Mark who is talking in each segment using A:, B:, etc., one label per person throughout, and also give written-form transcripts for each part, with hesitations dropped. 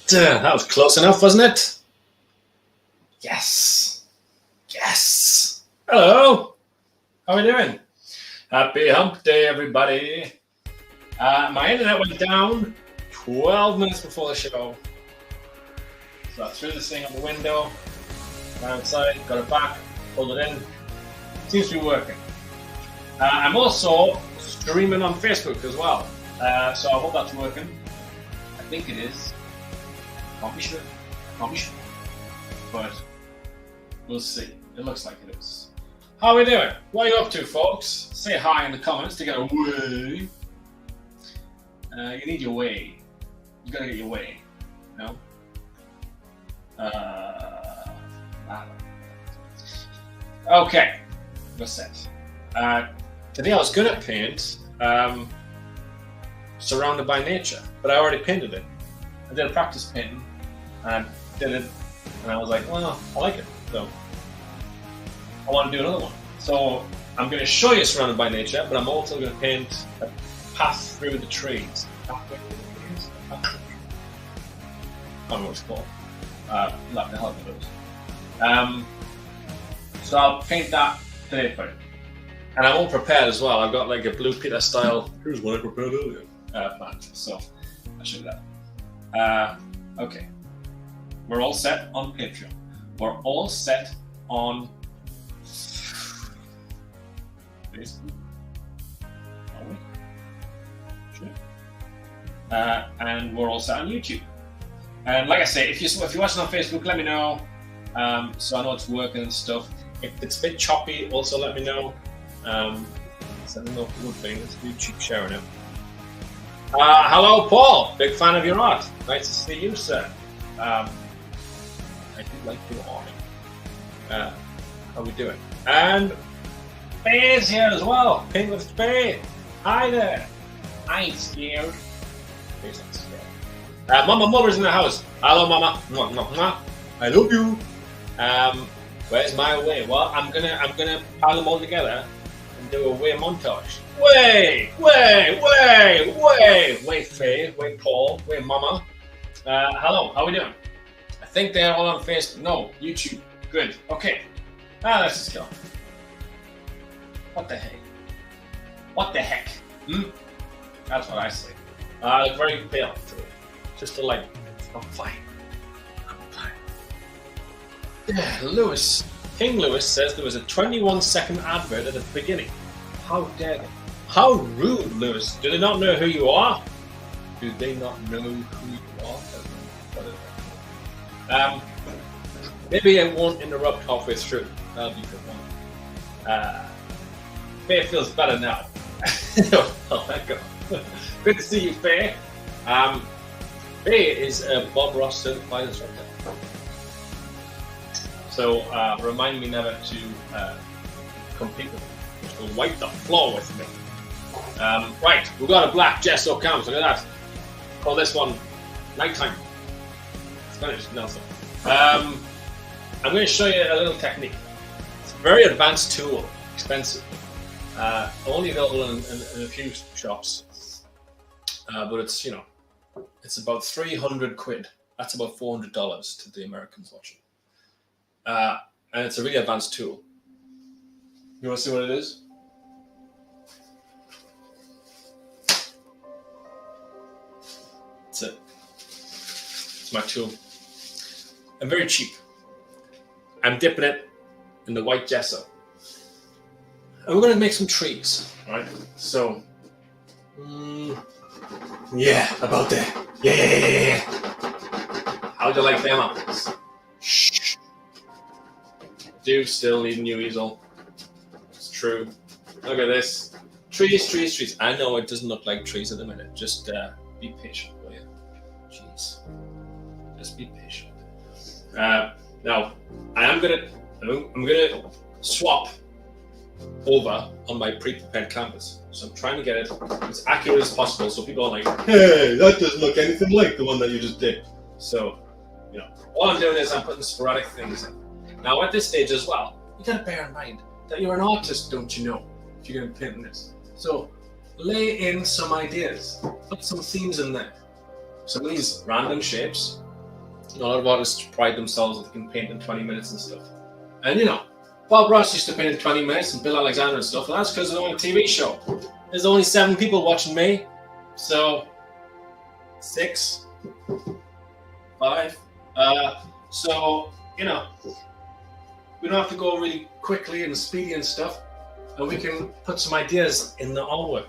A: That was close enough, wasn't it? Yes. Yes. Hello. How are we doing? Happy hump day, everybody. My internet went down 12 minutes before the show. So I threw this thing out the window, went outside, got it back, pulled it in. Seems to be working. I'm also streaming on Facebook as well. So I hope that's working. I think it is. Can't be sure. But we'll see. It looks like it is. How are we doing? What are you up to, folks? Say hi in the comments to get away. You need your way. You gotta get your way. No? Okay. What's that? Today I was gonna paint Surrounded by Nature, but I already painted it. I did a practice painting and I did it, and I was like, well, I like it, so I want to do another one. So I'm going to show you Surrounded by Nature, but I'm also going to paint a path through the trees. I don't know what it's called. Like the help of those. So I'll paint that today for you. And I'm all prepared as well. I've got like a Blue Peter style, here's what I prepared earlier, plan. So I'll show you that. Okay. We're all set on Patreon. We're all set on Facebook. Are we? Sure. And we're all set on YouTube. And like I say, if you're watching on Facebook, let me know. So I know it's working and stuff. If it's a bit choppy, also let me know. So I don't know if it would be. Let's do cheap sharing it. Hello, Paul. Big fan of your art. Nice to see you, sir. I do like your art. How are we doing? And Faye's here as well. Pink with Faye. Hi there. I ain't scared. Faye's not scared. Mama's in the house. Hello, Mama. I love you. Where's my way? Well, I'm gonna pile them all together and do a way montage. Way, Faye, way, Paul, way, Mama. Hello, how are we doing? I think they're all on Facebook. No, YouTube. Good. Okay. Let's just go. What the heck? What the heck? That's what I say. I look very pale. Just to like, I'm fine. Yeah, King Lewis says there was a 21-second advert at the beginning. How dare they? How rude, Lewis. Do they not know who you are? Do they not know who you are? Maybe I won't interrupt halfway through. That'll be good one. Faye feels better now. Oh my God. Good to see you, Faye. Faye is a Bob Ross certified instructor. So remind me never to compete with me. To wipe the floor with me. Right, we've got a black gesso canvas. Look at that. Call this one Nighttime. It's finished, Nelson. I'm going to show you a little technique. It's a very advanced tool, expensive. Only available in a few shops. But it's, it's about 300 quid. That's about $400 to the Americans watching. And it's a really advanced tool. You want to see what it is? That's it. It's my tool. I'm very cheap. I'm dipping it in the white gesso. And we're going to make some trees, right? So, yeah, about that. Yeah. How'd you like them apples? Shh. Do still need a new easel. It's true. Look at this. Trees. I know it doesn't look like trees at the minute. Just be patient, will you? Jeez. Just be patient. Now, I'm gonna swap over on my pre-prepared canvas. So I'm trying to get it as accurate as possible so people are like, hey, that doesn't look anything like the one that you just did. So, all I'm doing is I'm putting sporadic things in. Now at this stage as well, you gotta bear in mind that you're an artist, don't you know, if you're gonna paint this. So lay in some ideas. Put some themes in there. Some of these random shapes. A lot of artists pride themselves that they can paint in 20 minutes and stuff. And you know, Bob Ross used to paint in 20 minutes and Bill Alexander and stuff. And that's because they're on a TV show. There's only 7 people watching me. So, 6, 5. So, you know, we don't have to go really quickly and speedy and stuff. And we can put some ideas in the artwork.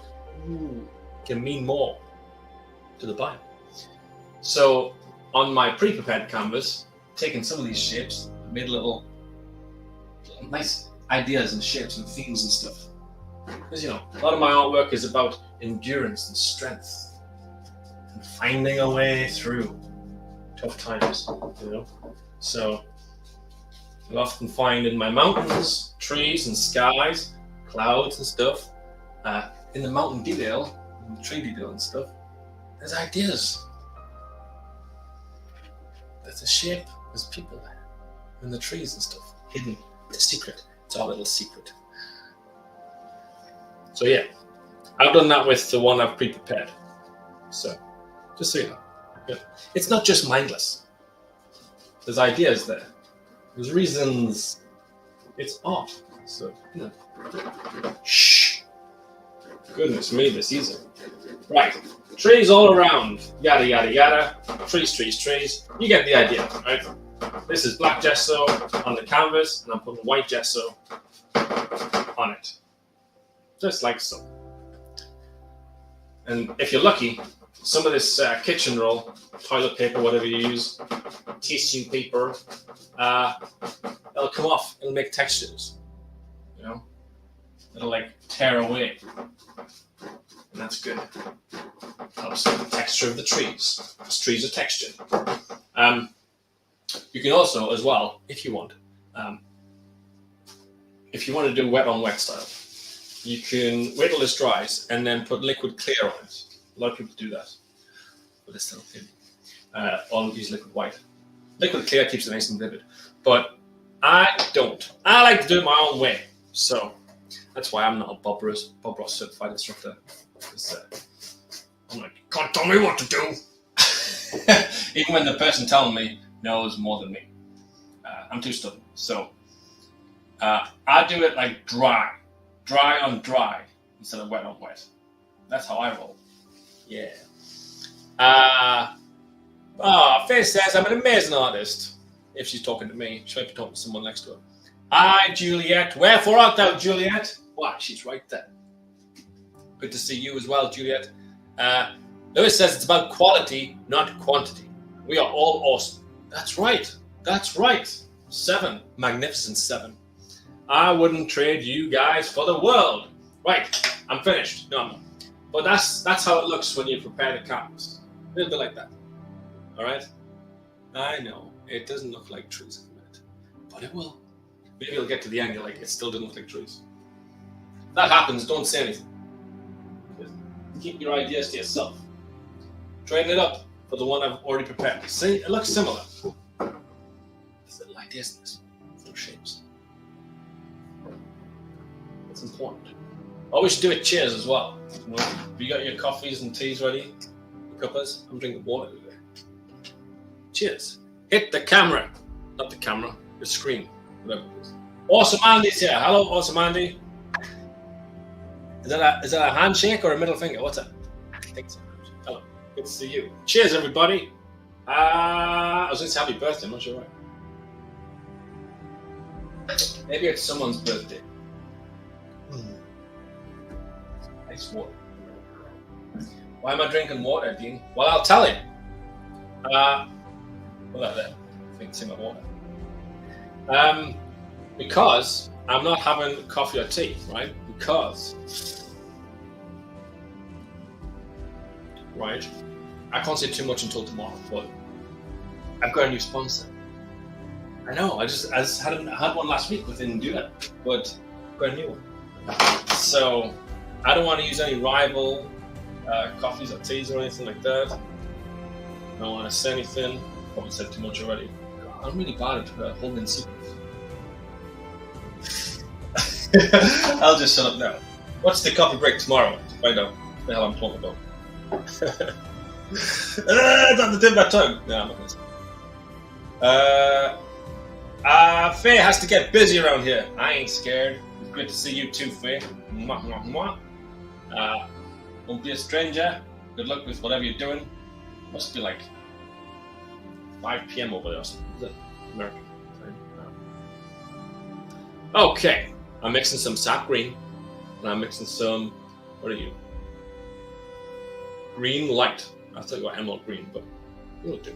A: Ooh, can mean more to the buyer. So, on my pre-prepared canvas, taking some of these shapes, I made little nice ideas and shapes and themes and stuff. Because, you know, a lot of my artwork is about endurance and strength and finding a way through tough times, you know. So you'll often find in my mountains, trees and skies, clouds and stuff, in the mountain detail, in the tree detail and stuff, there's ideas. There's a shape, there's people there, in the trees and stuff, hidden. It's a secret. It's our little secret. So yeah, I've done that with the one I've pre-prepared. So, just so you know. Yeah. It's not just mindless. There's ideas there. There's reasons. It's art. So, you know. Shh. Goodness me, this easy. Right. Trees all around. Yada, yada, yada. Trees, trees, trees. You get the idea, right? This is black gesso on the canvas, and I'm putting white gesso on it. Just like so. And if you're lucky, some of this kitchen roll, toilet paper, whatever you use, tissue paper, it'll come off. It'll make textures. You know? It'll like tear away. And that's good. Helps the texture of the trees. Because trees are textured. You can also, as well, if you want to do wet on wet style, you can wait till this dries and then put liquid clear on it. A lot of people do that with this little thing. Or use liquid white. Liquid clear keeps it nice and vivid. But I don't. I like to do it my own way. So that's why I'm not a Bob Ross certified instructor. I'm like, you can't tell me what to do. Even when the person telling me knows more than me. I'm too stubborn. So I do it like dry on dry instead of wet on wet. That's how I roll. Yeah. Faye says I'm an amazing artist. If she's talking to me, she might be talking to someone next to her. Hi, Juliet. Wherefore art thou, Juliet? Why, she's right there. Good to see you as well, Juliet. Lewis says it's about quality, not quantity. We are all awesome. That's right. That's right. 7. Magnificent 7. I wouldn't trade you guys for the world. Right. I'm finished. No, I'm not. But that's how it looks when you prepare the canvas. A little bit like that. All right? I know. It doesn't look like trees at the minute. But it will. Maybe you'll get to the end, you're like, it still didn't look like trees. If that happens, don't say anything. Keep your ideas to yourself. Train it up for the one I've already prepared. See, it looks similar. There's little ideas in this. Little shapes. It's important. Always do it cheers as well. You know, have you got your coffees and teas ready? Your cuppas? I'm drinking water today. Cheers. Hit the camera. Not the camera, the screen. Whatever it is. Awesome Andy's here. Hello, Awesome Andy. Is that a handshake or a middle finger? What's that? I think it's a handshake. Hello. Good to see you. Cheers, everybody. I was going to say happy birthday. I'm not sure why. Maybe it's someone's birthday. Nice water. Why am I drinking water, Dean? Well, I'll tell you. What about that? I think it's in my water. Because I'm not having coffee or tea, right? Because, right? I can't say too much until tomorrow, but I've got a new sponsor. I know. I just had one last week, but didn't do that. But I've got a new one. So I don't want to use any rival coffees or teas or anything like that. I don't want to say anything. I haven't said too much already. I'm really bad at holding secrets. I'll just shut up now. What's the coffee break tomorrow? To find out. the hell I'm talking about. It's on the tip of my tongue. No, I'm not going to say. Faye has to get busy around here. I ain't scared. It's great to see you too, Faye. Mwah, mwah, mwah. Don't be a stranger. Good luck with whatever you're doing. Must be like 5 p.m. over there or something. Is it American time? No. Okay. I'm mixing some sap green. And I'm mixing some, what are you? Green light. I thought you were emerald green, but you will do.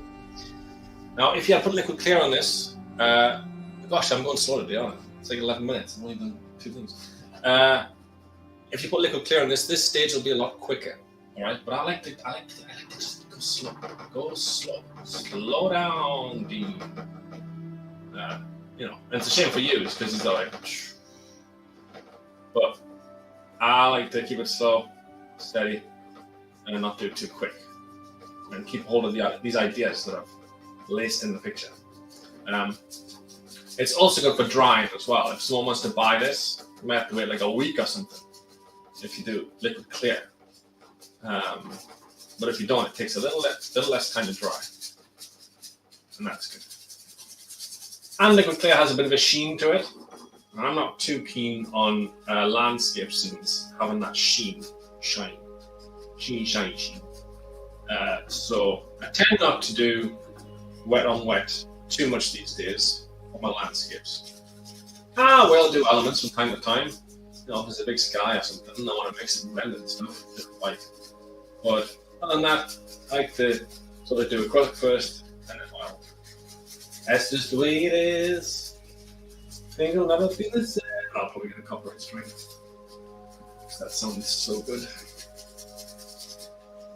A: Now, if you have put liquid clear on this, gosh, I'm going slow today, aren't I? It's like 11 minutes. I've only done 2 things. If you put liquid clear on this stage will be a lot quicker. All right, but I like to just go slow. Go slow. Slow down, D. You know, and it's a shame for you because it's like. But I like to keep it slow, steady, and not do it too quick. And keep hold of these ideas that I've laced in the picture. It's also good for drying as well. If someone wants to buy this, you might have to wait like a week or something. If you do liquid clear. But if you don't, it takes a little less time to dry. And that's good. And liquid clear has a bit of a sheen to it. And I'm not too keen on landscape scenes having that sheen. So I tend not to do wet on wet too much these days on my landscapes. I will do elements from time to time. You know, if there's a big sky or something, I want to mix it blend and stuff, different light. But other than that, I like to sort of do acrylic first and then oil. That's just the way it is. Things will never be the same. I'll probably get a copyright strike. That sounds so good.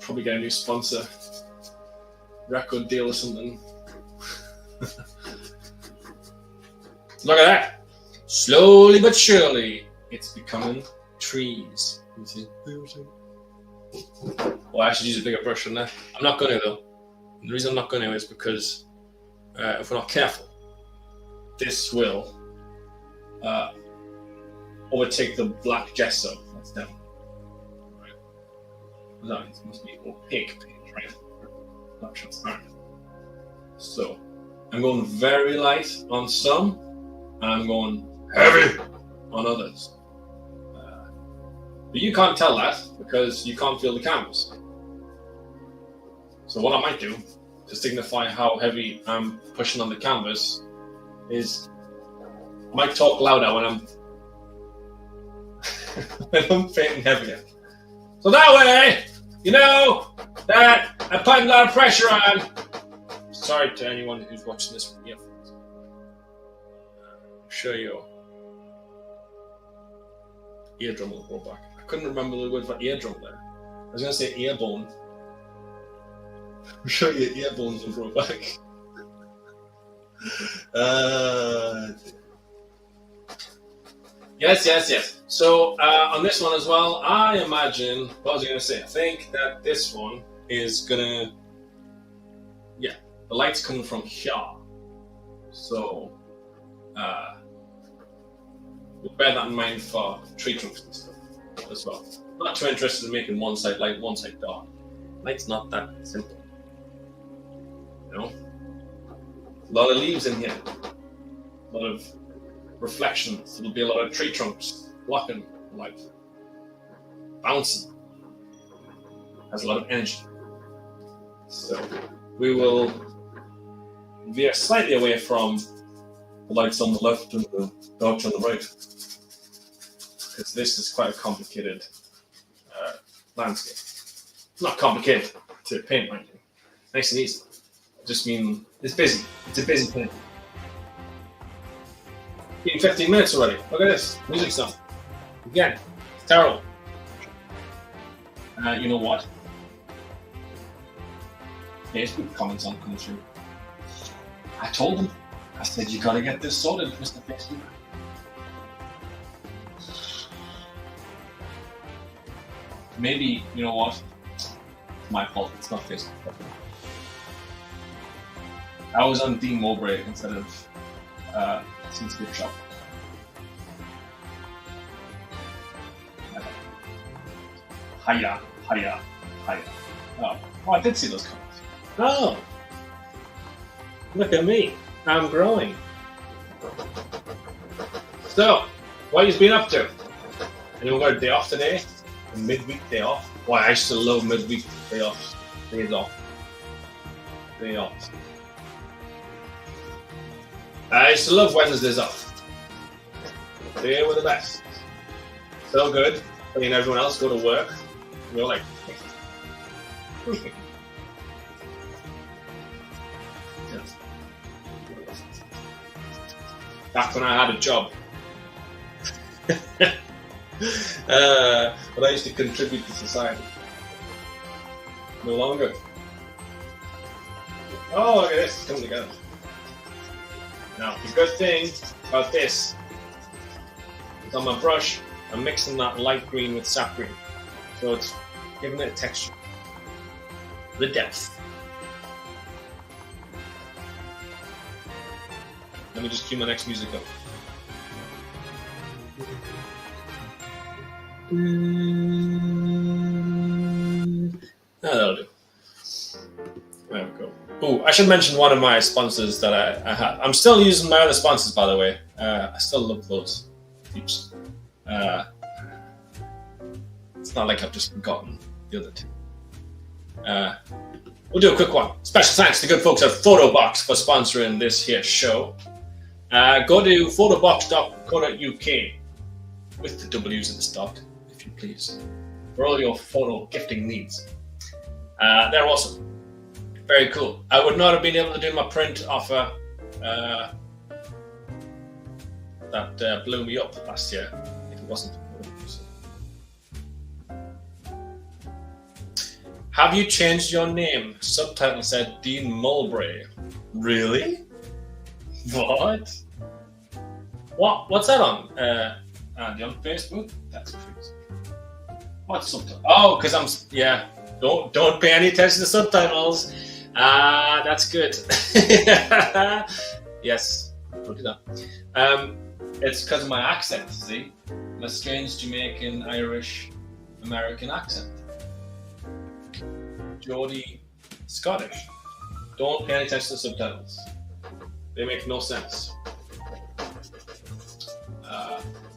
A: Probably get a new sponsor, record deal or something. Look at that! Slowly but surely, it's becoming trees. Well, I should use a bigger brush on that. I'm not going to though. And the reason I'm not going to is because if we're not careful, this will overtake the black gesso that's down. Right. No, it must be opaque paint, right? Not transparent. So I'm going very light on some, and I'm going heavy on others. But you can't tell that because you can't feel the canvas. So what I might do to signify how heavy I'm pushing on the canvas is I might talk louder when I'm when I'm painting heavier. So that way, you know that I'm putting a lot of pressure on. Sorry to anyone who's watching this with earphones. I'm sure your eardrum will grow back. I couldn't remember the word for eardrum there. I was going to say earbone. I'm sure your earbones will grow back. Yes. So on this one as well, I imagine, what was I going to say? I think that this one is going to, the light's coming from here. So we'll bear that in mind for tree trunks and stuff as well. I'm not too interested in making one side light, one side dark. Light's not that simple. You know? A lot of leaves in here. A lot of reflections. There'll be a lot of tree trunks blocking light. Bouncing. Has a lot of energy. So we will veer slightly away from the lights on the left and the darks on the right. Because this is quite a complicated landscape. It's not complicated to paint, mind you. Nice and easy. I just mean it's busy. It's a busy paint. Been 15 minutes already. Look at this. Music stuff. Again, it's terrible. You know what? Facebook comments on coming through. I told them. I said, you gotta get this sorted, Mr. Facebook. Maybe, you know what? It's my fault. It's not Facebook. I was on Dean Mowbray instead of Since Gift Shop. Hiya. Hiya. Oh, I did see those comments. Oh, look at me. I'm growing. So, what have you been up to? Anyone got a day off today? A midweek day off? Why, I used to love midweek day offs. Days off. Day offs. I used to love Wednesdays off. They were the best. So good. Seeing everyone else go to work. You're like, back when I had a job. But I used to contribute to society. No longer. Oh, look at this, it's coming together. Now, the good thing about this is on my brush, I'm mixing that light green with sap green. So it's giving it a texture. The depth. Let me just cue my next music up. That'll do. There we go. Oh, I should mention one of my sponsors that I have. I'm still using my other sponsors, by the way. I still love those peeps. It's not like I've just forgotten the other two. We'll do a quick one. Special thanks to the good folks at Photobox for sponsoring this here show. Go to photobox.co.uk with the W's at the start, if you please, for all your photo gifting needs. They're awesome. Very cool. I would not have been able to do my print offer that blew me up last year if it wasn't for Photobox. Have you changed your name? Subtitle said Dean Mulbray. Really? What? What's that on? Andy, on Facebook? That's crazy. What's subtitle? Oh, because I'm Don't pay any attention to subtitles. That's good. Yes, don't do that. It's because of my accent. See, my strange Jamaican, Irish, American accent. Geordie, Scottish. Don't pay any attention to subtitles. They make no sense.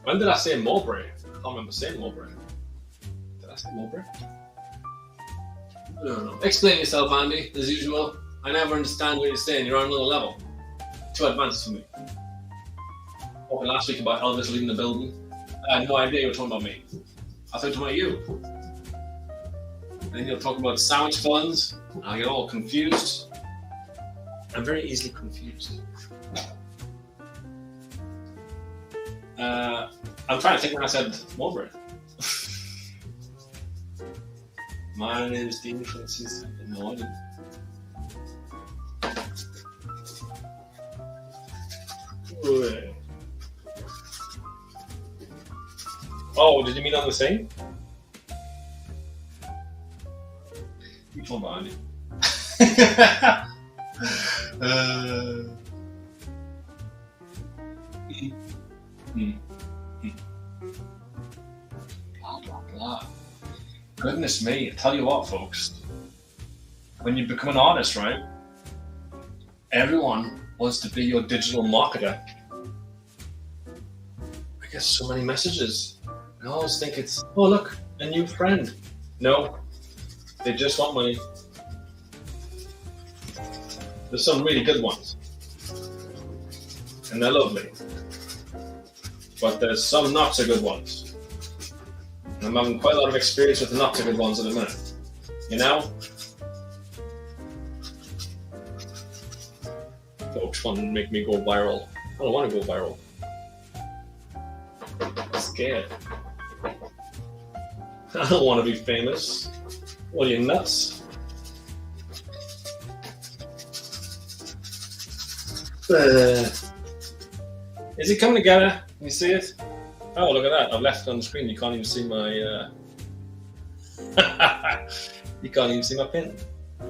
A: When did I say Mowbray? I can't remember saying Mowbray. Did I say Mowbray? I don't know. Explain yourself, Andy, as usual. I never understand what you're saying. You're on another level. Too advanced for me. Talking last week about Elvis leaving the building. I had no idea you were talking about me. I thought you were talking about you. Then you'll talk about sandwich funds. I'll get all confused. I'm very easily confused. I'm trying to think when I said Mowbray. My name is Dean Francis. No, I didn't. Oh, did you mean on the same? You told me. Blah, blah, blah. Goodness me, I tell you what, folks. When you become an artist, right? Everyone wants to be your digital marketer. I get so many messages. I always think it's, oh look, a new friend. No, they just want money. There's some really good ones. And they're lovely. But there's some not so good ones. And I'm having quite a lot of experience with the not so good ones at the minute. You know? Folks want to make me go viral. I don't want to go viral. I'm scared. I don't want to be famous. What are you, nuts? Is it coming together? Can you see it? Oh, look at that. I've left it on the screen. You can't even see my... You can't even see my pin. I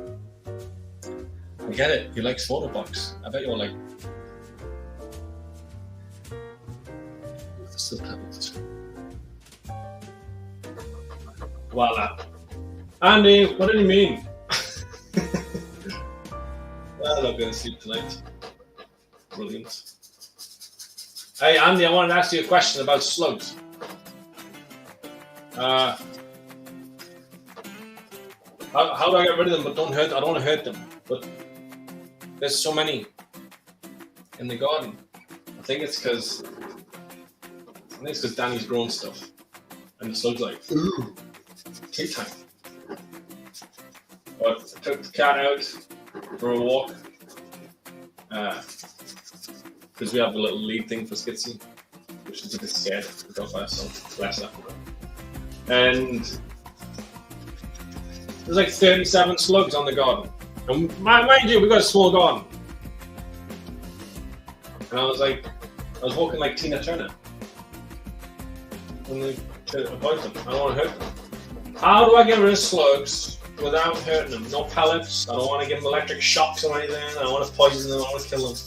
A: get it. He likes Photobox. I bet you're like... The subtitles. Voila. Andy, what did you mean? I'm not going to sleep tonight. Brilliant. Hey, Andy, I wanted to ask you a question about slugs. How do I get rid of them but don't hurt? I don't want to hurt them, but there's so many in the garden. I think it's because Danny's grown stuff, and the slug's like, ooh, tea time. But I took the cat out for a walk because we have a little lead thing for Skitsy, which is a bit scared to go by herself. Bless her. And there's like 37 slugs on the garden. And mind you, we got a small garden. And I was walking like Tina Turner. And to avoid them. I don't want to hurt them. How do I get rid of slugs without hurting them? No pellets. I don't want to give them electric shocks or anything. I don't want to poison them. I don't want to kill them.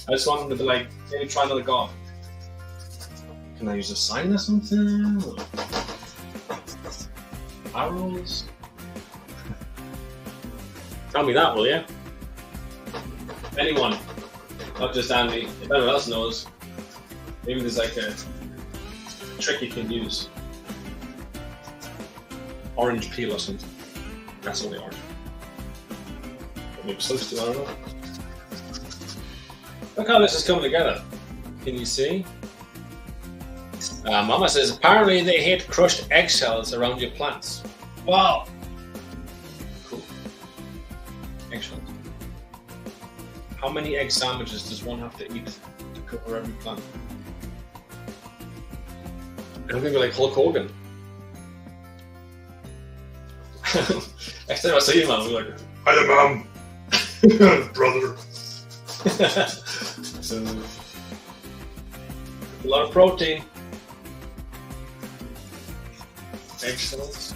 A: I just want them to be like, maybe try another garden. Can I use a sign or something? Arrows? Tell me that, will you? Anyone, not just Andy. If anyone else knows, maybe there's like a trick you can use. Orange peel or something. That's only orange. Maybe supposed to, I don't know. Look how this is coming together. Can you see? Mama says, apparently they hate crushed eggshells around your plants. Wow. Cool. Eggshells. How many egg sandwiches does one have to eat to cover every plant? I'm going to be like Hulk Hogan. Next time I see you, man, I'll be like, hiya, mom. Brother. So, a lot of protein. Eggshells.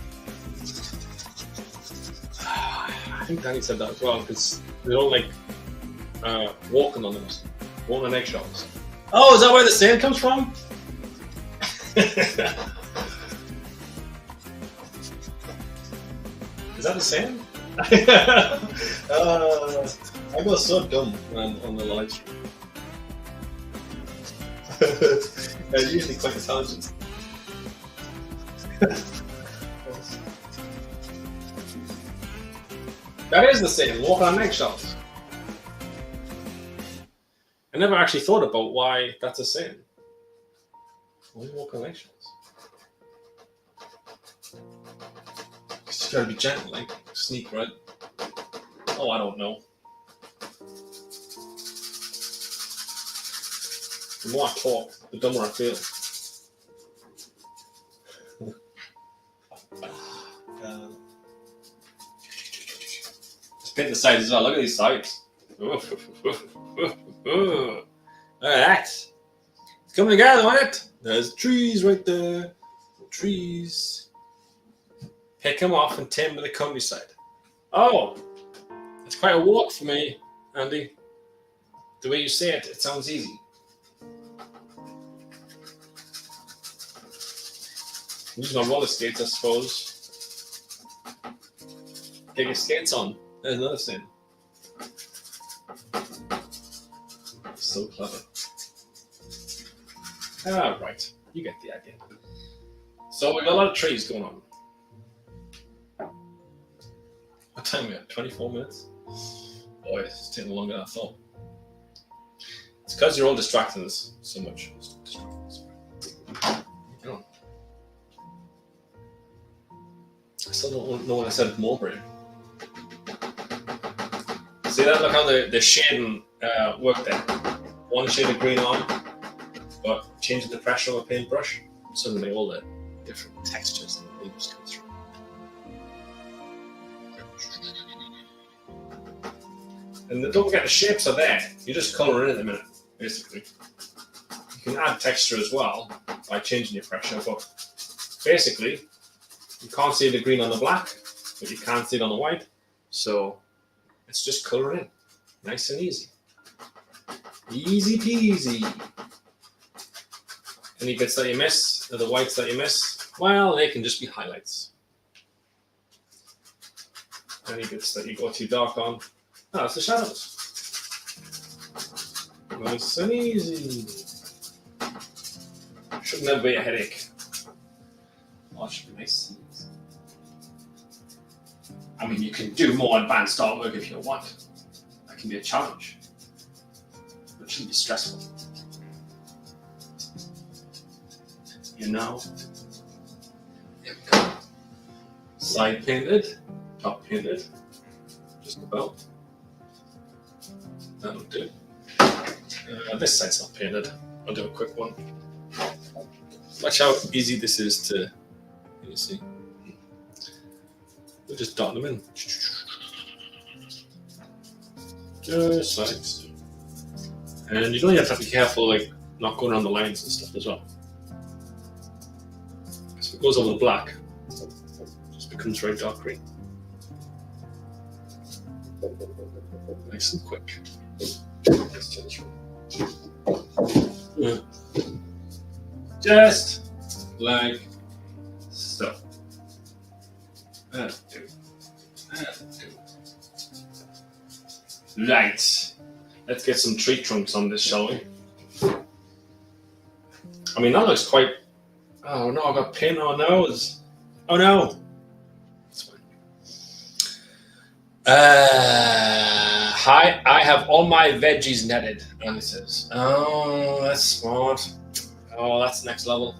A: I think Danny said that as well, because they don't like walking on them. Walking on eggshells. Oh, is that where the saying comes from? Is that the saying? I go so dumb when I'm on the live stream. I'm usually quite intelligent. That is the saying, walk on eggshells. I never actually thought about why that's a saying. Why walk on eggshells? You gotta be gentle, like sneak right. Oh, I don't know. The more I talk, the dumber I feel. Let's paint the sides as well. Look at these sides. Look at that. It's coming together, isn't it? There's trees right there. Trees. Pick them off and timber the countryside. Oh, it's quite a walk for me, Andy. The way you say it, it sounds easy. Use my roller skates, I suppose. Get your skates on. There's another thing. So clever. Ah, right. You get the idea. So we've got a lot of trees going on. What time we at? 24 minutes? Boy, it's taking longer than I thought. It's because you're all distracting us so much. I still don't know what I said of Mulberry. See that? Look how the shading worked there. One shade of green on, but changing the pressure of a paintbrush, suddenly all the different textures and leaves come through. And don't forget the shapes are there. You just colour in a minute, basically. You can add texture as well by changing your pressure, but basically you can't see the green on the black, but you can see it on the white. So it's just colouring in. Nice and easy. Easy peasy. Any bits that you miss, or the whites that you miss, well, they can just be highlights. Any bits that you go too dark on. Oh, it's the shadows. Nice and easy. Should never be a headache. Oh, it should be nice and easy. I mean, you can do more advanced artwork if you want. That can be a challenge. But it shouldn't be stressful. You know? There we go. Side painted, top painted. Just about. That'll do. This side's not painted. I'll do a quick one. Watch how easy this is to, you see. We'll just dot them in. Just like so. And you don't have to be careful, like, not going around the lines and stuff as well. So if it goes over the black, it just becomes very dark green. Nice and quick. Let's do this one. Just like so. That'll do. Right. Let's get some tree trunks on this, shall we? I mean, that looks quite. Oh no, I got paint on my nose. Oh no. That's fine. Hi, I have all my veggies netted. And it says, oh, that's smart. Oh, that's next level.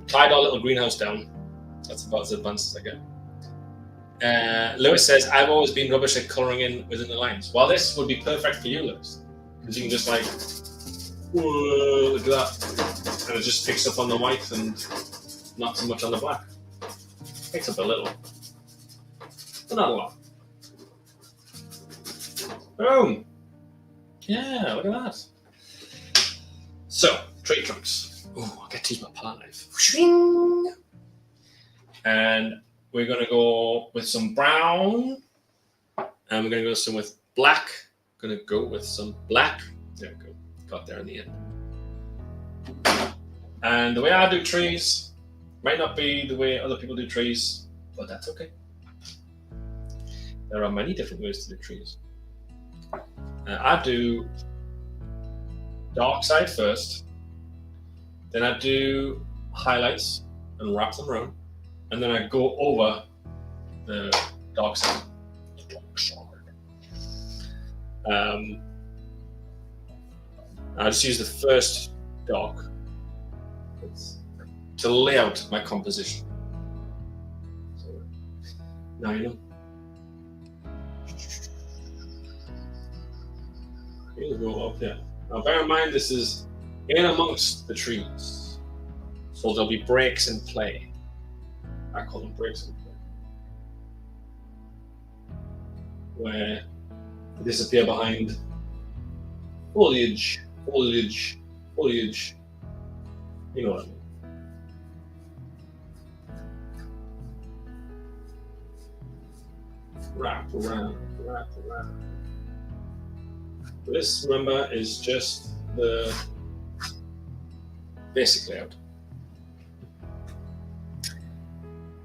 A: Tied our little greenhouse down. That's about as advanced as I get. Lewis says, I've always been rubbish at colouring in within the lines. Well, this would be perfect for you, Lewis. Because you can just like, whoa, look at that. And it just picks up on the white and not so much on the black. Picks up a little. But not a lot. Boom. Yeah, look at that. So, tree trunks. Oh, I get to use my palette knife. And we're going to go with some brown. And we're going to go some with black. Going to go with some black. There we go. Got there in the end. And the way I do trees might not be the way other people do trees, but that's okay. There are many different ways to do trees. I do dark side first, then I do highlights and wrap them around, and then I go over the dark side. I just use the first dark to lay out my composition. So now you know. You'll go up there. Now bear in mind this is in amongst the trees. So there'll be breaks in play. I call them breaks in play. Where they disappear behind foliage, foliage, foliage. You know what I mean. Wrap around, wrap around. This, remember, is just the basic layout.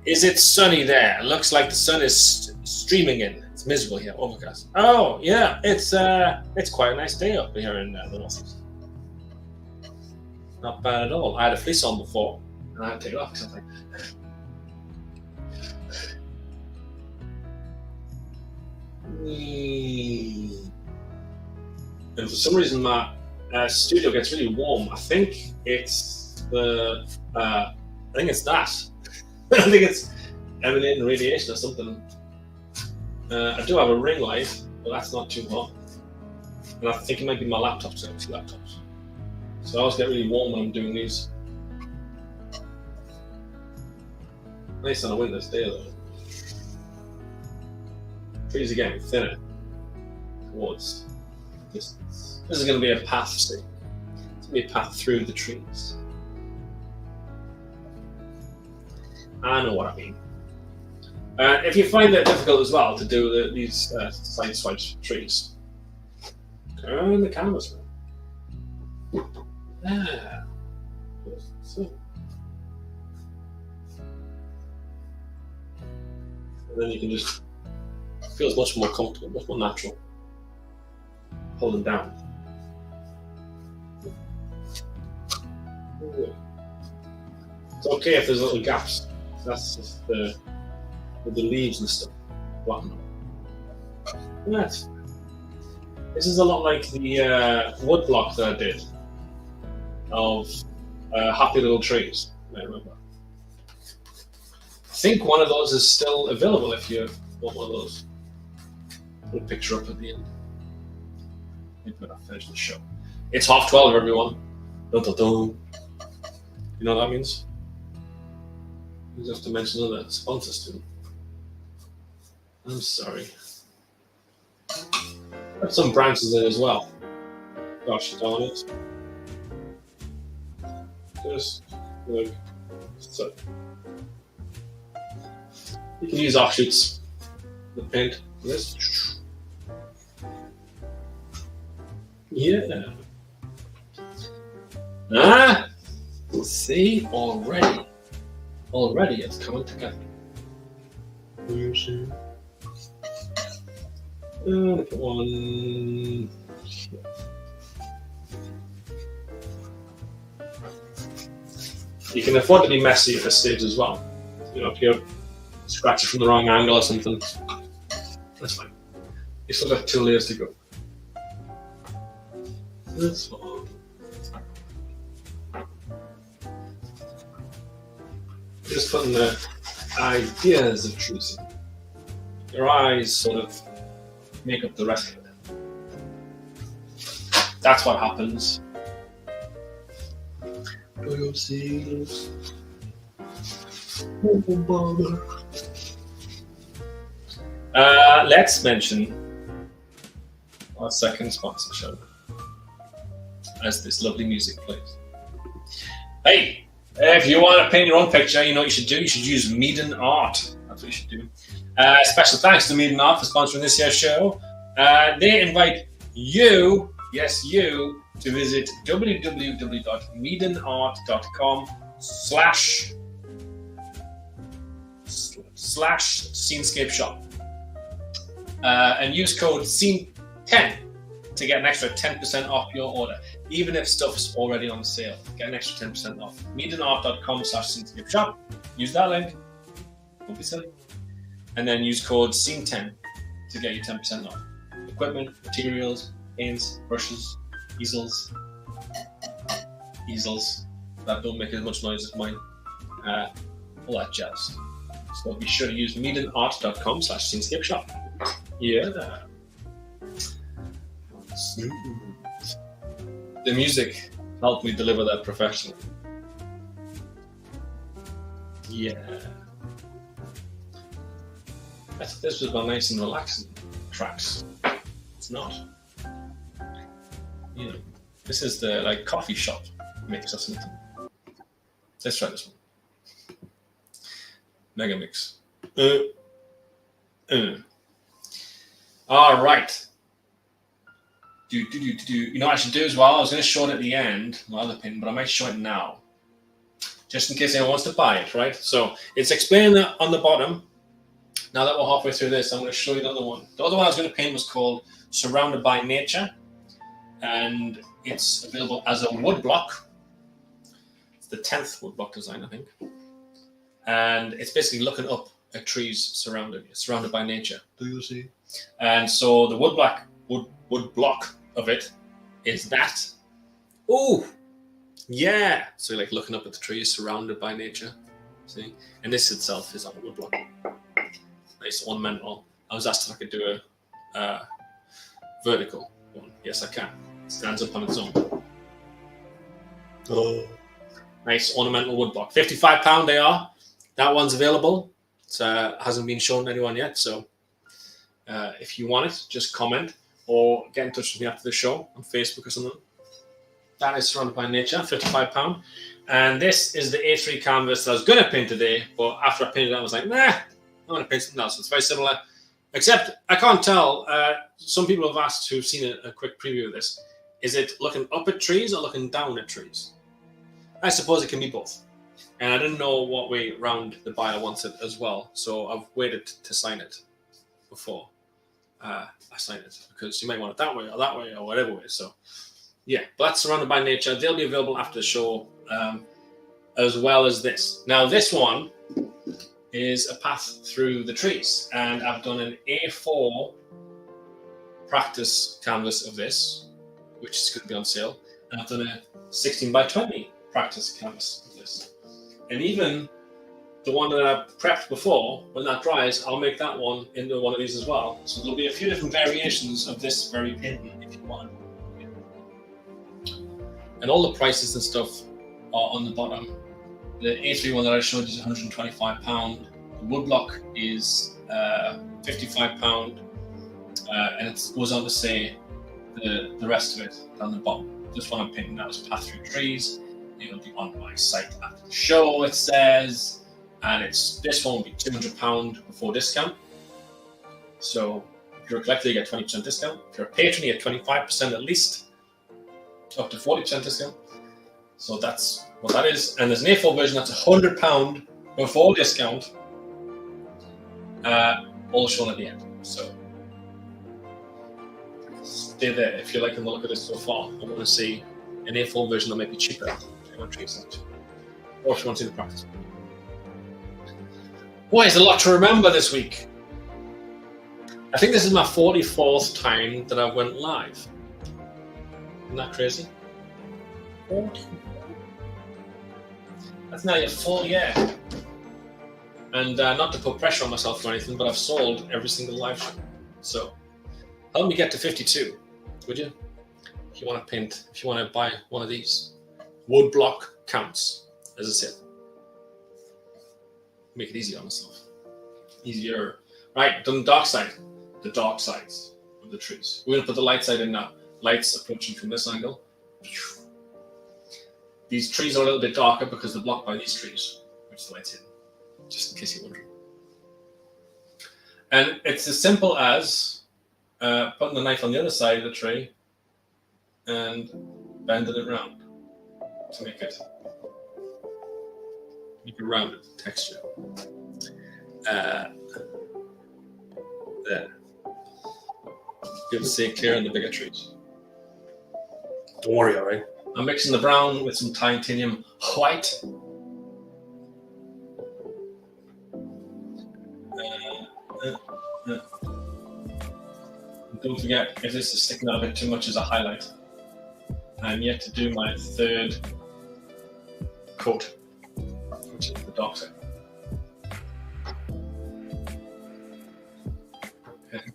A: Is it sunny there? It looks like the sun is streaming in. It's miserable here, overcast. Oh, yeah, it's quite a nice day up here in the northeast. Not bad at all. I had a fleece on before, and I had to take it off because I was like, and for some reason my studio gets really warm. I think it's the I think it's that. I think it's emanating radiation or something. I do have a ring light, but that's not too hot. And I think it might be my laptop, so it's laptops. So I always get really warm when I'm doing these. Nice on a winter's day though. Trees are getting thinner towards distance. This is going to be a path, see? It's going to be a path through the trees. I know what I mean. If you find it difficult as well to do these side swipes trees, turn the canvas around. Yeah. So. And then you can just feels much more comfortable, much more natural. Holding down. It's okay if there's little gaps. That's just the leaves and stuff. Whatnot. Right. This is a lot like the wood block that I did of Happy Little Trees. I remember. I think one of those is still available if you want one of those. Put a picture up at the end. Maybe when I finish the show. It's 12:30, everyone. Dun, dun, dun. You know what that means? You just have to mention other sponsors too. I'm sorry. Put some branches in as well. Gosh darn it. Just like so. You can use offshoots. The paint. This. Yeah. Ah! See? Already it's coming together. Look at one. You can afford to be messy at this stage as well. You know, if you're scratching from the wrong angle or something, that's fine. You still got 2 layers to go. That's fine. Just putting the ideas of truth in. Your eyes sort of make up the rest of it. That's what happens. Do you see this? Let's mention our second sponsor show as this lovely music plays. Hey, if you want to paint your own picture, you know what you should do? You should use Meaden Art. That's what you should do. Special thanks to Meaden Art for sponsoring this year's show. They invite you, yes you, to visit www.meadenart.com/scenescape shop and use code SCENE10 to get an extra 10% off your order, even if stuff's already on sale. Get an extra 10% off. meadenart.com/scenescape shop. Use that link. Don't be silly. And then use code SCENE10 to get you 10% off. Equipment, materials, paints, brushes, easels that don't make as much noise as mine, all that jazz. So be sure to use meadenart.com/scenescape shop. Yeah. The music helped me deliver that professionally. Yeah. I thought this was about nice and relaxing tracks. It's not. You know, this is the like coffee shop mix or something. Let's try this one. Mega mix. All right. You know what I should do as well? I was going to show it at the end, my other pin, but I might show it now, just in case anyone wants to buy it, right? So it's explained that on the bottom. Now that we're halfway through this, I'm going to show you the other one. The other one I was going to paint was called Surrounded by Nature, and it's available as a wood block. It's the 10th wood block design, I think. And it's basically looking up at trees surrounded by nature. Do you see? And so the wood block of it is that. Oh, yeah. So like looking up at the trees surrounded by nature. See? And this itself is on a wood block. Nice ornamental. I was asked if I could do a vertical one. Yes, I can. It stands up on its own. Oh. Nice ornamental wood block. £55 they are. That one's available. It hasn't been shown to anyone yet. So if you want it, just comment or get in touch with me after the show on Facebook or something. That is Surrounded by Nature, £55. And this is the A3 canvas that I was going to paint today, but after I painted it, I was like, nah, I want to paint something else. It's very similar, except I can't tell. Some people have asked who've seen a quick preview of this. Is it looking up at trees or looking down at trees? I suppose it can be both. And I didn't know what way round the buyer wants it as well, so I've waited to sign it before assign it, because you might want it that way or whatever way. So yeah, but that's Surrounded by Nature. They'll be available after the show, as well as this. Now this one is a path through the trees, and I've done an A4 practice canvas of this, which is going to be on sale, and I've done a 16 by 20 practice canvas of this. And even the one that I prepped before, when that dries, I'll make that one into one of these as well. So there'll be a few different variations of this very painting if you want. And all the prices and stuff are on the bottom. The A3 one that I showed you is £125. The woodblock is £55, and it goes on to say the rest of it down the bottom. This one I'm painting now is Path Through Trees. It'll be on my site after the show, it says, and this one will be £200 before discount. So if you're a collector, you get 20% discount. If you're a patron, you get 25% at least, up to 40% discount. So that's what that is. And there's an A4 version that's £100 before discount, all shown at the end. So stay there if you're liking the look of this so far. I want to see an A4 version that might be cheaper if you want to treat it, or if you want to see the practice. Boy, there's a lot to remember this week. I think this is my 44th time that I went live. Isn't that crazy? 44. That's now your full year. And not to put pressure on myself or anything, but I've sold every single live show. So help me get to 52, would you? If you want to paint, if you want to buy one of these. Wood block counts, as I said. Make it easy on myself. Easier. Right, done the dark side. The dark sides of the trees. We're going to put the light side in now. Lights approaching from this angle. These trees are a little bit darker because they're blocked by these trees, which the light's hidden, just in case you're wondering. And it's as simple as putting the knife on the other side of the tree and bending it round to make it rounded texture. There. Be able to see it clear in the bigger trees. Don't worry, all right? I'm mixing the brown with some titanium white. Don't forget, if this is sticking out a bit too much as a highlight, I'm yet to do my third coat, which is the dark side. Okay.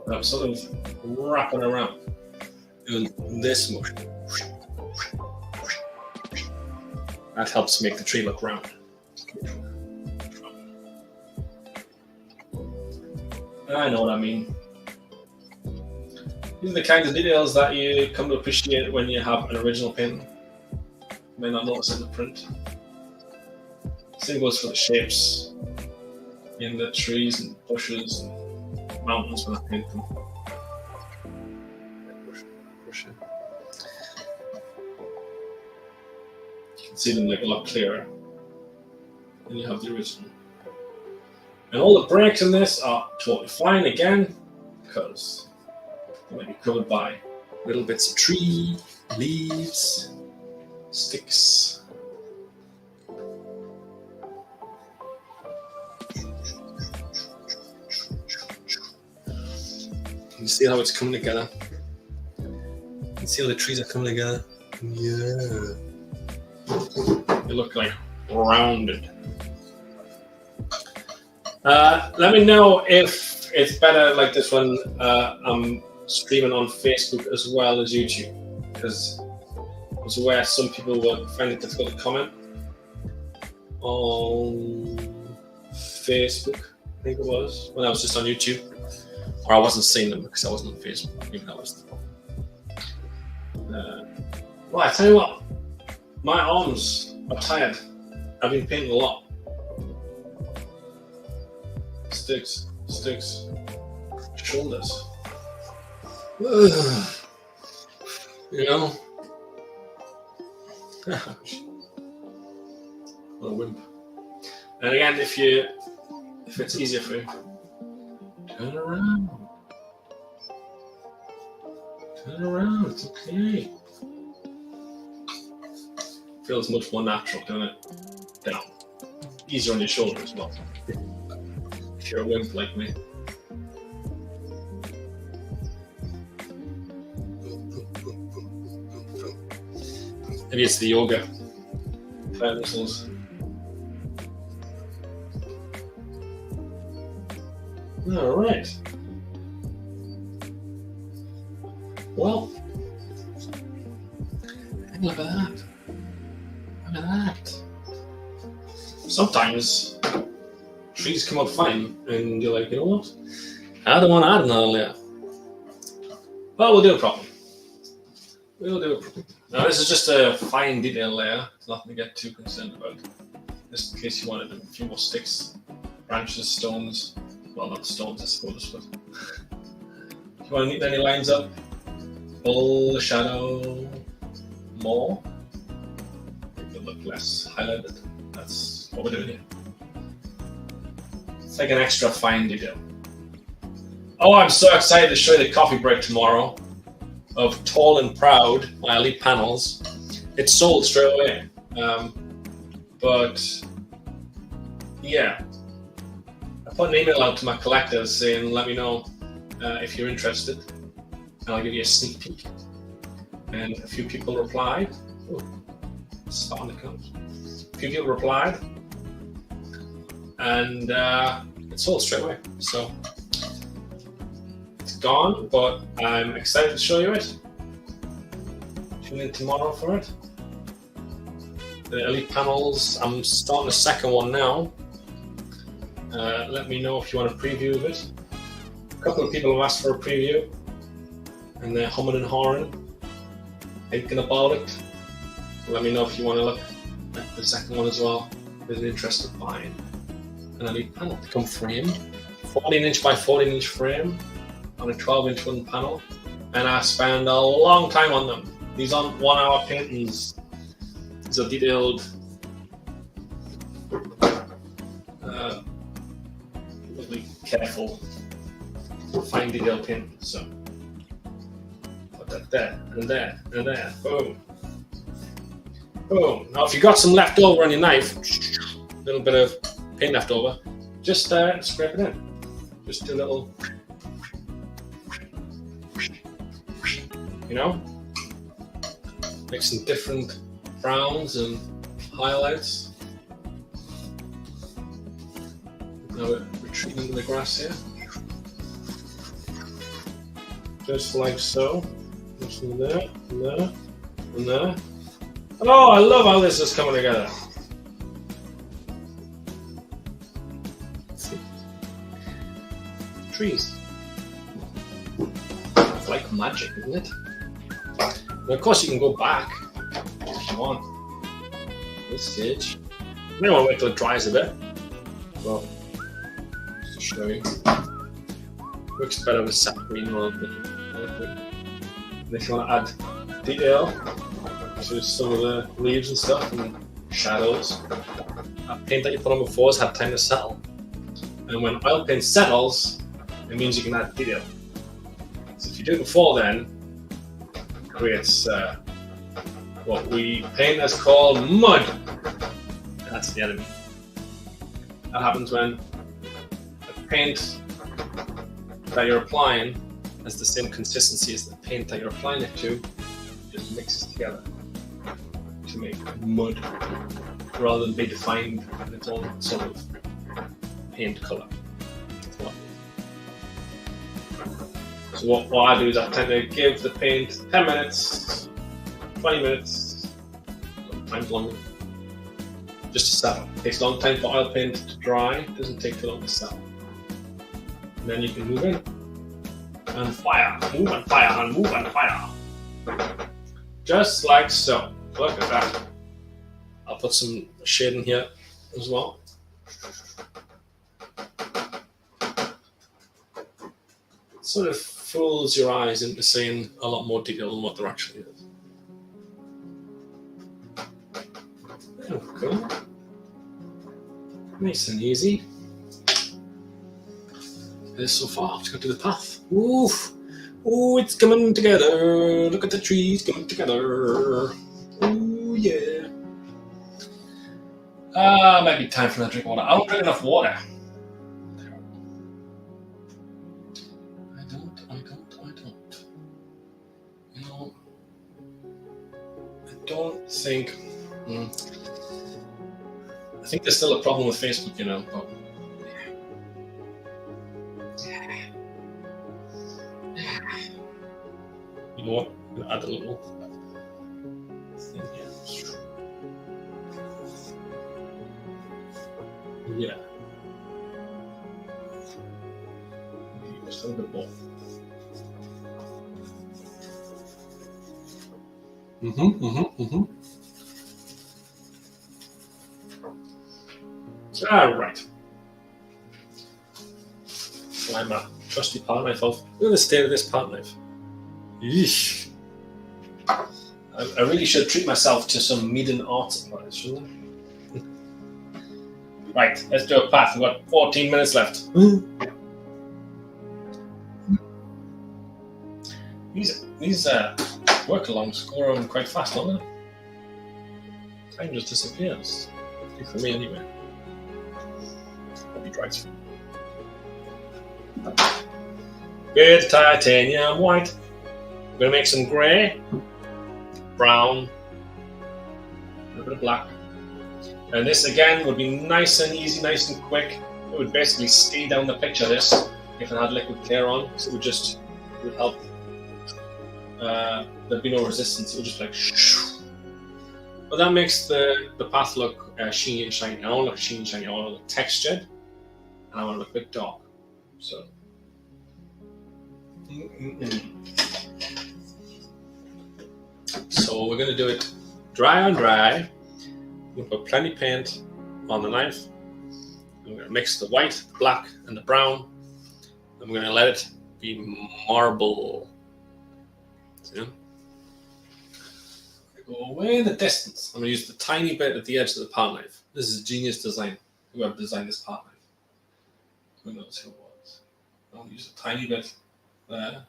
A: I'm sort of wrapping around, doing this motion. That helps make the tree look round. I know what I mean. These are the kinds of details that you come to appreciate when you have an original painting. You may not notice in the print. Same goes for the shapes in the trees and bushes and mountains when I paint them. You can see them like a lot clearer when you have the original. And all the breaks in this are totally fine again, because they might be covered by little bits of tree, leaves, sticks. Can you see how it's coming together? You can see how the trees are coming together. Yeah. They look like rounded. Let me know if it's better like this when I'm streaming on Facebook as well as YouTube, because I was aware some people would find it difficult to comment on Facebook, I think it was, when I was just on YouTube, or I wasn't seeing them because I wasn't on Facebook, maybe that was the problem. Well, I tell you what, my arms are tired. I've been painting a lot. Sticks, shoulders. You know? What a wimp. And again, if you if it's easier for you. Turn around. Turn around, it's okay. Feels much more natural doing it down. Easier on your shoulder as well. If you're a wimp like me. Maybe it's the yoga muscles. All right. Well, look at that. Look at that. Sometimes trees come out fine, and you're like, you know what? I don't want to add another layer. Well, we'll do it properly. We'll do it properly. Now, this is just a fine detail layer. It's nothing to get too concerned about. Just in case you wanted a few more sticks, branches, stones. Well, not stones, I suppose, but if you want to neaten any lines up, pull the shadow more, make it look less highlighted. That's what we're doing here. It's like an extra fine detail. Oh, I'm so excited to show you the coffee break tomorrow of Tall and Proud, my elite panels. It's sold straight away. But yeah, I put an email out to my collectors saying, let me know if you're interested, and I'll give you a sneak peek. And a few people replied. Oh, spot on the count. A few people replied, and it sold straight away. So it's gone, but I'm excited to show you it. Tune in tomorrow for it. The elite panels, I'm starting the second one now. Let me know if you want a preview of it. A couple of people have asked for a preview, and they're humming and hawing, thinking about it. So let me know if you want to look at the second one as well. There's an interest in buying an elite panel to come frame, 14-inch by 14-inch frame on a 12-inch wooden panel, and I spent a long time on them. These aren't 1-hour paintings. These are detailed, really careful, fine detail paintings. So put that there and there and there. Boom, boom. Now, if you got some left over on your knife, a little bit of paint left over, just scrape it in. Just do a little, you know, make some different browns and highlights. Now we're retreating into the grass here. Just like so. Just from there, and there, and there. Oh, I love how this is coming together. See? Trees. It's like magic, isn't it? And of course you can go back if you want. This stage. You may want to wait till it dries a bit. Well, just to show you. Works better with saccharine rather than liquid. And if you want to add detail to some of the leaves and stuff and shadows, that paint that you put on before has had time to settle. And when oil paint settles, it means you can add detail. So if you do it before then, it creates what we painters call mud. That's the enemy. That happens when the paint that you're applying has the same consistency as the paint that you're applying it to, just mixes together to make mud rather than be defined in its own sort of paint colour. So what I do is I tend to give the paint 10 minutes, 20 minutes, sometimes longer, just to settle. It takes a long time for oil paint to dry, it doesn't take too long to settle. And then you can move in and fire, move and fire, and move and fire. Just like so. Look at that. I'll put some shading here as well. It sort of fools your eyes into seeing a lot more detail than what there actually is. There we go. Nice and easy. It is so far. Just got to do the path. Oof. Oh, it's coming together. Look at the trees coming together. Oh, yeah. Might be time for another drink of water. I don't drink enough water. I don't. You know, I don't think. I think there's still a problem with Facebook, you know. But you know what? I'm gonna add a little thing here. Yeah. Just a little bit more. All right. So I'm a trusty palette knife off. Look at the state of this palette knife. Yeesh. I really should treat myself to some maiden art supplies, shouldn't I? Right, let's do a path. We've got 14 minutes left. These work-alongs go around quite fast, don't they? Time just disappears. For me, anyway. Probably dry through. With titanium white. We're going to make some grey, brown, a little bit of black. And this again would be nice and easy, nice and quick. It would basically stay down the picture, this, if it had liquid clear on, because it would help. There'd be no resistance, it would just like shoo. But that makes the path look sheeny and shiny. I want to look sheeny and shiny, I want to look textured, and I want to look a bit dark. So. So we're going to do it dry on dry. We're going to put plenty of paint on the knife. And we're going to mix the white, the black, and the brown. And we're going to let it be marble. See? Go way in the distance. I'm going to use the tiny bit at the edge of the palette knife. This is a genius design. Whoever designed this palette knife. Who knows who it was? I'll use a tiny bit there.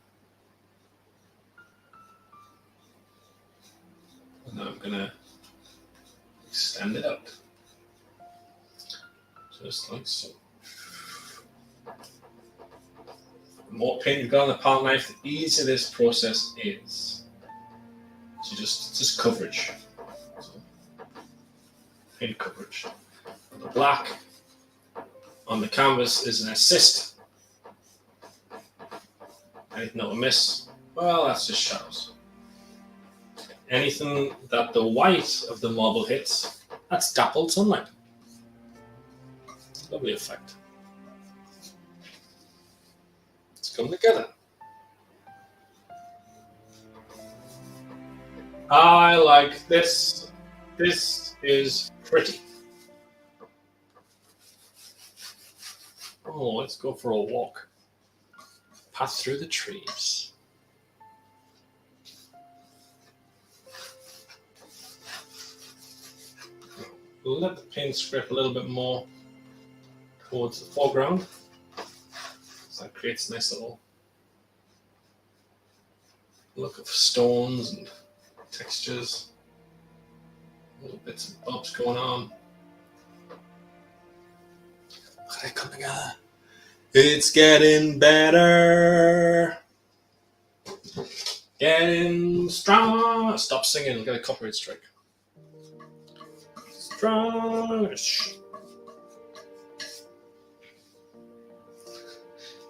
A: And now I'm going to extend it out. Just like so. The more paint you've got on the palette knife, the easier this process is. So just coverage. So, paint coverage. The black on the canvas is an assist. Anything that will miss, well, that's just shadows. Anything that the white of the marble hits, that's dappled sunlight. Lovely effect. Let's come together. I like this. This is pretty. Oh, let's go for a walk. Pass through the trees. We'll let the paint scrape a little bit more towards the foreground. So that creates a nice little look of stones and textures. Little bits and bobs going on. Look at it come together. It's getting better. Getting strong. Stop singing, we'll get a copyright strike. Strongish.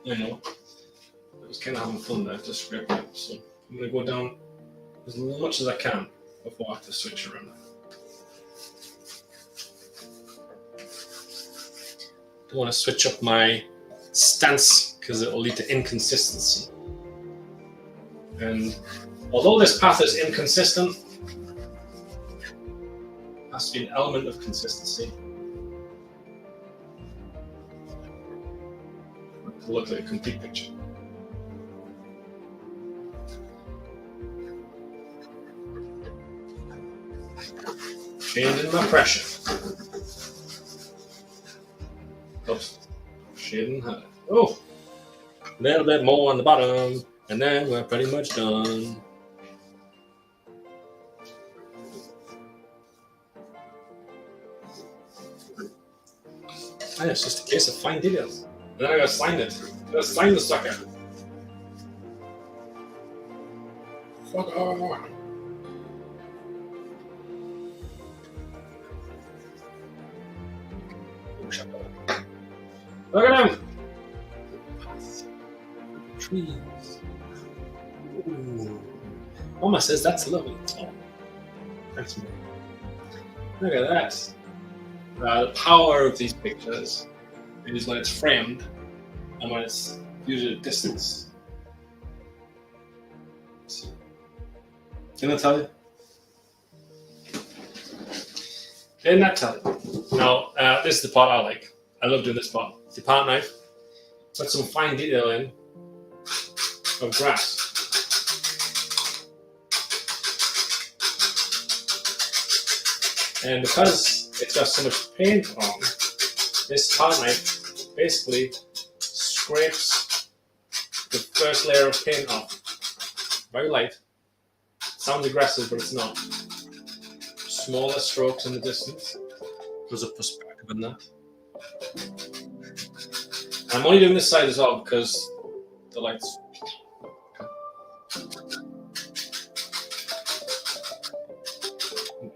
A: You know, I was kind of having fun there, just scraping it. So I'm going to go down as much as I can before I have to switch around. Don't want to switch up my stance because it will lead to inconsistency. And although this path is inconsistent, there has to be an element of consistency to look like a complete picture. Changing my pressure. Oops. Shading high. Oh! A little bit more on the bottom, and then we're pretty much done. And it's just a case of fine details. And then I gotta sign it. I gotta sign the sucker. Fuck off. Look at them! Trees. Ooh. Mama says that's lovely. Oh, thanks, man. Look at that. The power of these pictures is when it's framed and when it's viewed at a distance. Didn't I tell you? Didn't I tell you? Now, this is the part I like. I love doing this part. The palette knife. Put some fine detail in of grass. And because it's got so much paint on, this palette knife basically scrapes the first layer of paint off. Very light. Sounds aggressive, but it's not. Smaller strokes in the distance. There's a perspective in that. I'm only doing this side as well because the lights.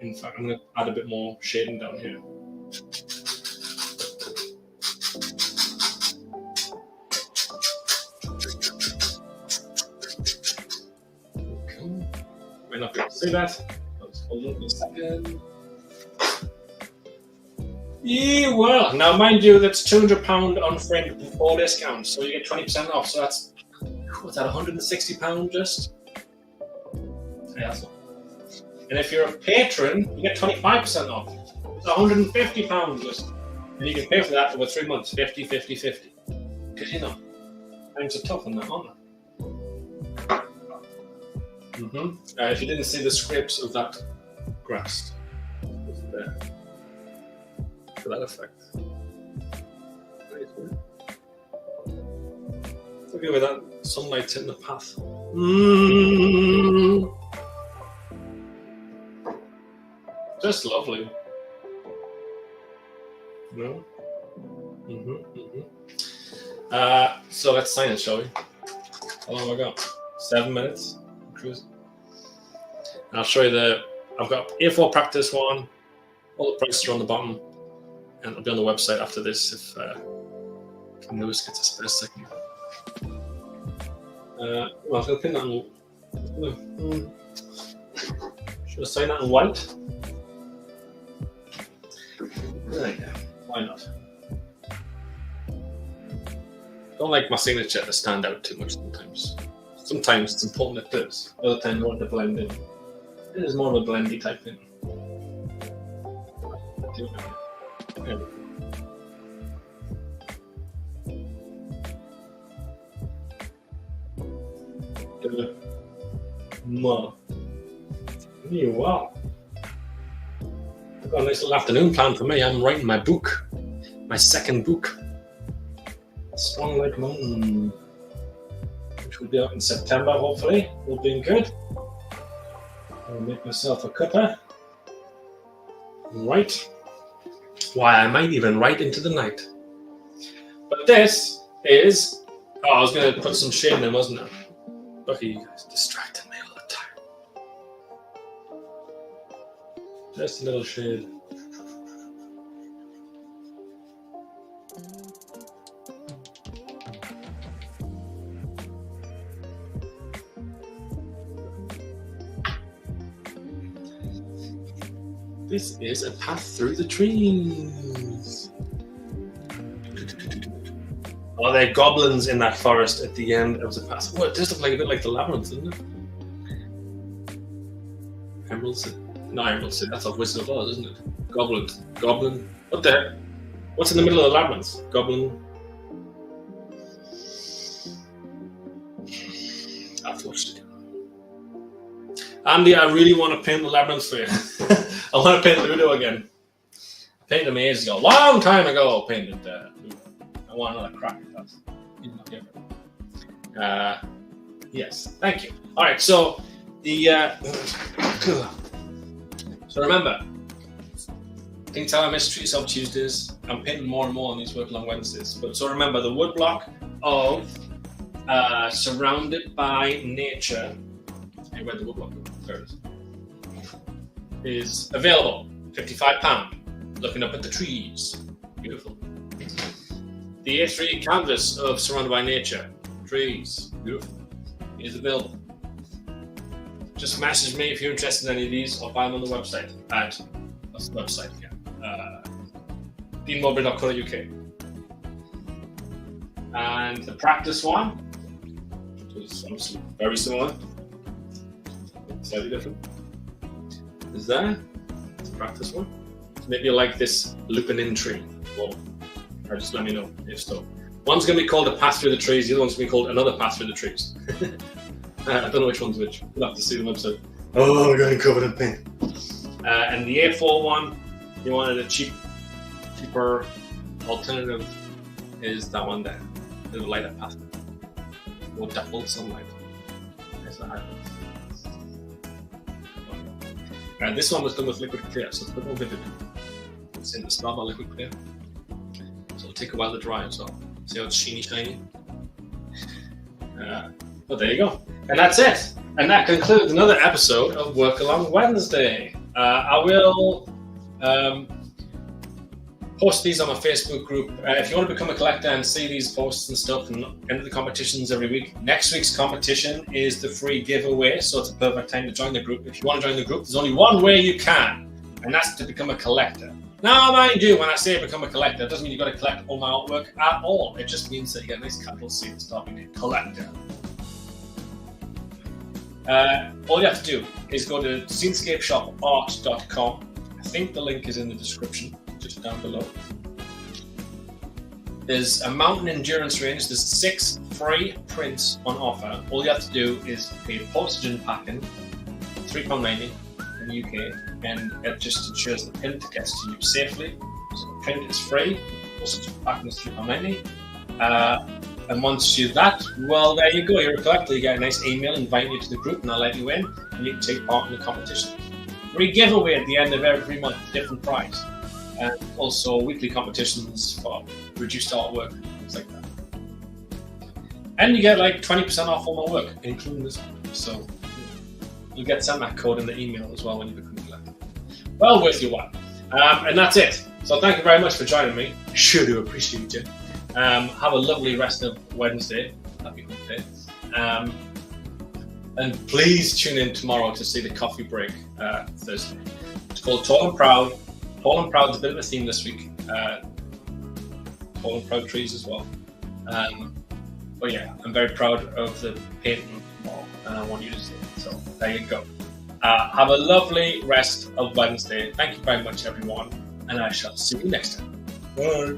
A: In fact, I'm going to add a bit more shading down here. Okay. Might not be able to see that. Let's hold it in a second. Yeah, well, now mind you, that's £200 unframed before discount, so you get 20% off. So that's, what's that, £160 just? Yeah, that's all. And if you're a patron, you get 25% off. It's £150 just. And you can pay for that over 3 months, 50, 50, 50. Because, you know, times are tough on that, aren't they? If you didn't see the scrapes of that grass, it's there. For that effect. Look at that sunlight's hitting the path. Just lovely. No? So let's sign it, shall we? How long have I got? 7 minutes. I'm cruising. And I'll show you I've got A4 practice one. All the prices are on the bottom. And it'll be on the website after this if Lewis gets a spare second. Well, I was going to pin that on. Should I sign that in white? Right, yeah. Why not? Don't like my signature to stand out too much sometimes. Sometimes it's important it does. Other times I want to blend in. It is more of a blendy type thing. There we go. Wow. I've got a nice little afternoon planned for me. I'm writing my book, my second book, Strong Like Mountain, which will be out in September, hopefully. All being good. I'll make myself a cuppa. Right. Why, I might even write into the night. But this is... Oh, I was going to put some shade in, wasn't I? Bucky is distracting me all the time. Just a little shade. This is a path through the trees. Oh, there are goblins in that forest at the end of the path. Oh, it does look like a bit like the labyrinth, doesn't it? Emerald City. No, Emerald City. That's off Wizard of Oz, isn't it? Goblin. What the heck? What's in the middle of the labyrinth? Goblin. I've watched it. Andy, I really want to paint the labyrinth for you. I want to paint Ludo again. I painted him ages ago. A long time ago, I painted Ludo. I want another crack at that. Yes, thank you. All right, so so remember, think Tell I Miss Treat Yourself Tuesdays. I'm painting more and more on these work along Wednesdays. But so remember, the wood block of Surrounded by Nature. Hey, where the wood block is available. £55. Looking up at the trees. Beautiful. The A3 canvas of Surrounded by Nature. Trees. Beautiful. Is available. Just message me if you're interested in any of these, or buy them on the website at what's the website again? deanmowbray.co.uk. And the practice one is obviously very similar, slightly different. Is there? It's the practice one. Maybe you like this looping in tree. Well, or just let me know if so. One's going to be called a path through the trees. The other one's going to be called another path through the trees. I don't know which one's which. We'll have to see the website. Oh, we're going covered in paint. And the A4 one, you wanted a cheaper alternative, is that one there. A little lighter path. More dappled sunlight. There's the highlight. And this one was done with liquid clear, so it's a bit more vivid. It's in the smell by liquid clear. So it'll take a while to dry as well. See how it's shiny? But there you go. And that's it. And that concludes another episode of Work Along Wednesday. I will post these on my Facebook group. If you want to become a collector and see these posts and stuff and enter the competitions every week, next week's competition is the free giveaway, so it's a perfect time to join the group. If you want to join the group, there's only one way you can, and that's to become a collector. Now, mind you, when I say become a collector, it doesn't mean you've got to collect all my artwork at all. It just means that you get a nice capital C at the start of your name, collector. All you have to do is go to scenescapeshopart.com. I think the link is in the description, just down below. There's a mountain endurance range. There's 6 free prints on offer. All you have to do is pay postage and packing, £3.90 in the UK, and it just ensures the print gets to you safely. So the print is free, postage and packing is £3.90. And once you do that, well, there you go. You're a collector. You get a nice email inviting you to the group, and I'll let you in, and you can take part in the competition. Free giveaway at the end of every month, different prize, and also weekly competitions for reduced artwork, things like that. And you get like 20% off all my work, including this one. So you'll get sent that code in the email as well when you become a collector. Well worth your while. And that's it. So thank you very much for joining me. Sure do appreciate it. Have a lovely rest of Wednesday. Happy Hump Day. And please tune in tomorrow to see the coffee break Thursday. It's called Tall and Proud. Tall and Proud is a bit of a theme this week. Tall and Proud trees as well. But yeah, I'm very proud of the painting tomorrow, and I want you to see it. So there you go. Have a lovely rest of Wednesday. Thank you very much, everyone, and I shall see you next time. Bye.